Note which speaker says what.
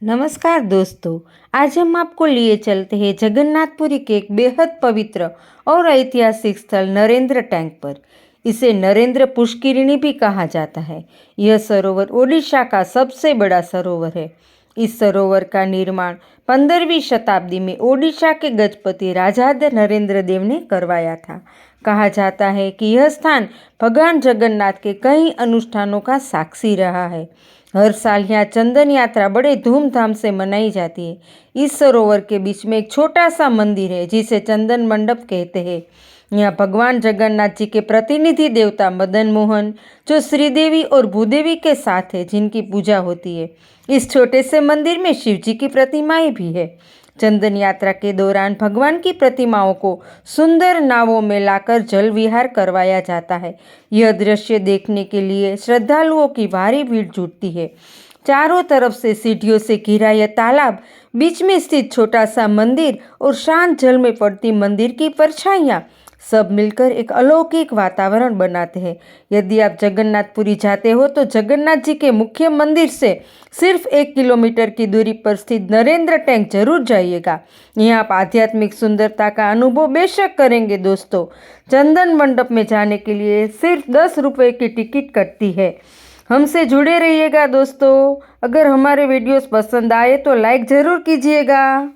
Speaker 1: नमस्कार दोस्तों। आज हम आपको लिए चलते हैं जगन्नाथपुरी के एक बेहद पवित्र और ऐतिहासिक स्थल नरेंद्र टैंक पर। इसे नरेंद्र पुष्करिणी भी कहा जाता है। यह सरोवर ओडिशा का सबसे बड़ा सरोवर है। इस सरोवर का निर्माण 15वीं शताब्दी में ओडिशा के गजपति राजाध नरेंद्र देव ने करवाया था। कहा जाता है कि यह स्थान भगवान जगन्नाथ के कई अनुष्ठानों का साक्षी रहा है। हर साल यहाँ चंदन यात्रा बड़े धूमधाम से मनाई जाती है। इस सरोवर के बीच में एक छोटा सा मंदिर है जिसे चंदन मंडप कहते हैं। यहाँ भगवान जगन्नाथ जी के प्रतिनिधि देवता मदन मोहन, जो श्रीदेवी और भूदेवी के साथ है, जिनकी पूजा होती है। इस छोटे से मंदिर में शिव जी की प्रतिमाएं भी है। चंदन यात्रा के दौरान भगवान की प्रतिमाओं को सुंदर नावों में लाकर जल विहार करवाया जाता है। यह दृश्य देखने के लिए श्रद्धालुओं की भारी भीड़ जुटती है। चारों तरफ से सीढ़ियों से घिरा यह तालाब, बीच में स्थित छोटा सा मंदिर और शांत जल में पड़ती मंदिर की परछाइयाँ सब मिलकर एक अलौकिक वातावरण बनाते हैं। यदि आप जगन्नाथपुरी जाते हो तो जगन्नाथ जी के मुख्य मंदिर से सिर्फ 1 किलोमीटर की दूरी पर स्थित नरेंद्र टैंक जरूर जाइएगा। यहाँ आप आध्यात्मिक सुंदरता का अनुभव बेशक करेंगे दोस्तों। चंदन मंडप में जाने के लिए सिर्फ 10 रुपये की टिकट कटती है। हमसे जुड़े रहिएगा दोस्तों। अगर हमारे वीडियोस पसंद आए तो लाइक ज़रूर कीजिएगा।